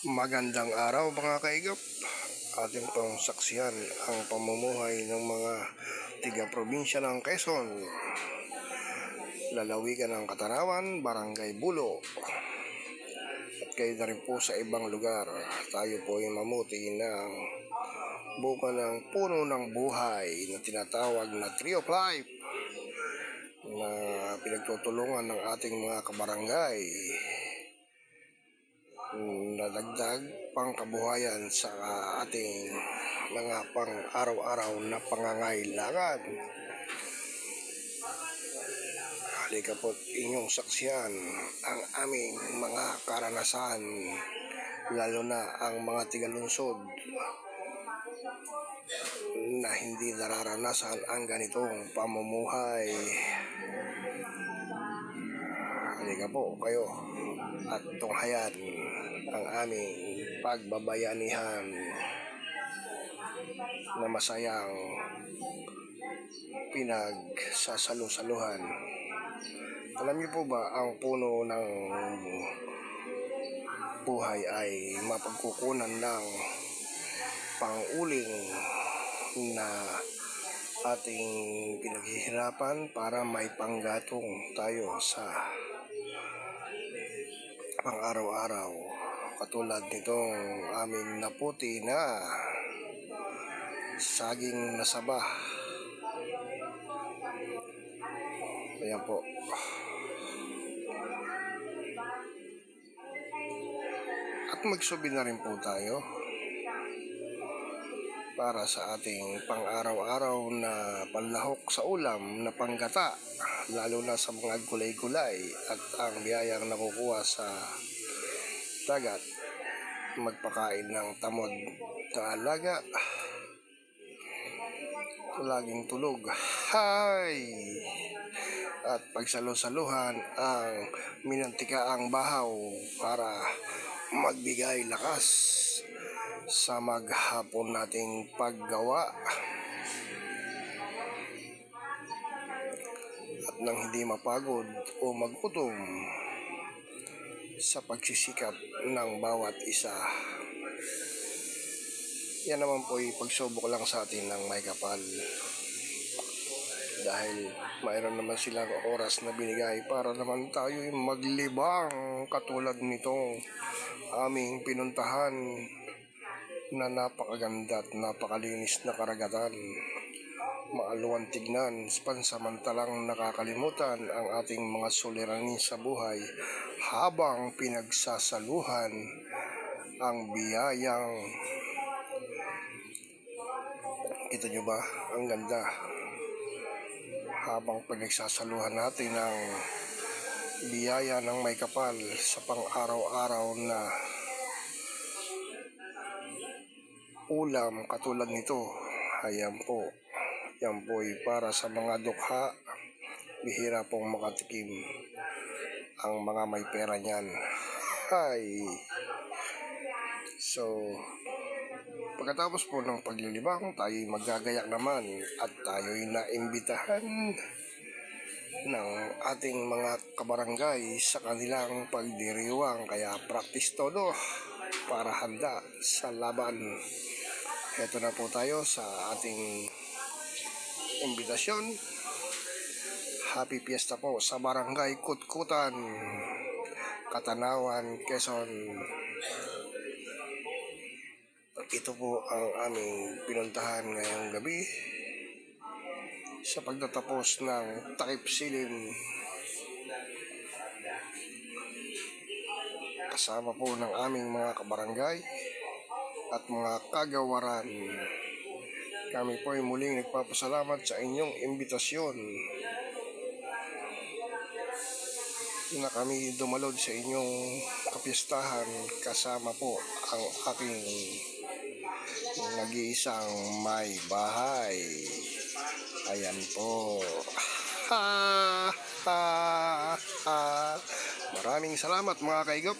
Magandang araw mga kaigap. Atin pong saksiyan ang pamumuhay ng mga tiga-probinsya ng Quezon, lalawigan ng Katanawan, Barangay Bulo, at kayo na rin po sa ibang lugar. Tayo po ay mamuti ng bunga ng puno ng buhay na tinatawag na Tree of Life na pinagtutulungan ng ating mga kabarangay na dagdag pang kabuhayan sa ating mga pang araw-araw na pangangailangan. Halika po't inyong saksiyan ang aming mga karanasan, lalo na ang mga tigalunsod na hindi nararanasan ang ganitong pamumuhay. Halika po kayo at tunghayan ang aming pagbabayanihan na masayang pinagsasalu-saluhan. Alam niyo po ba, ang puno ng buhay ay mapagkukunan ng panguling na ating pinaghihirapan para may panggatong tayo sa pang-araw-araw, katulad nitong aming naputi na saging na saba. Ayan po. At magsubi na rin po tayo para sa ating pang-araw-araw na panlahok sa ulam na panggata, lalo na sa mga gulay-gulay at ang biyayang nakukuha sa dagat, magpakain ng tamod na alaga, laging tulog, at pagsalo-saluhan ang minantikaang bahaw para magbigay lakas sa maghapon nating paggawa. At nang hindi mapagod o magutom sa pagsisikap ng bawat isa. Yan naman po ay pagsubok lang sa atin ng may kapal. Dahil mayroon naman silang oras na binigay para naman tayo maglibang, katulad nitong aming pinuntahan na napakaganda at napakalinis na karagatan. Maaluwan tignan, pansamantalang nakakalimutan ang ating mga suliranin sa buhay habang pinagsasaluhan ang biyayang. Kita nyo ba? Ang ganda. Habang pinagsasaluhan natin ang biyaya ng may kapal sa pang-araw-araw na ulam katulad nito. Ayan po. Yan po ay para sa mga dukha. Bihira pong makatikim ang mga may pera niyan. So, pagkatapos po ng paglilibang, tayo'y magagayak naman at tayo'y naimbitahan ng ating mga kabarangay sa kanilang pagdiriwang. Kaya practice todo para handa sa laban. Heto na po tayo sa ating imbitasyon. Happy Fiesta po sa Barangay Kutkutan, Katanawan, Quezon. Ito po ang aming pinuntahan ngayong gabi sa pagtatapos ng takip silim. Kasama po ng aming mga kabarangay at mga kagawaran. Kami po ay muling nagpapasalamat sa inyong imbitasyon na kami dumalod sa inyong kapistahan, kasama po ang aking nag-iisang may bahay. Ayan po. Maraming salamat mga kaigap.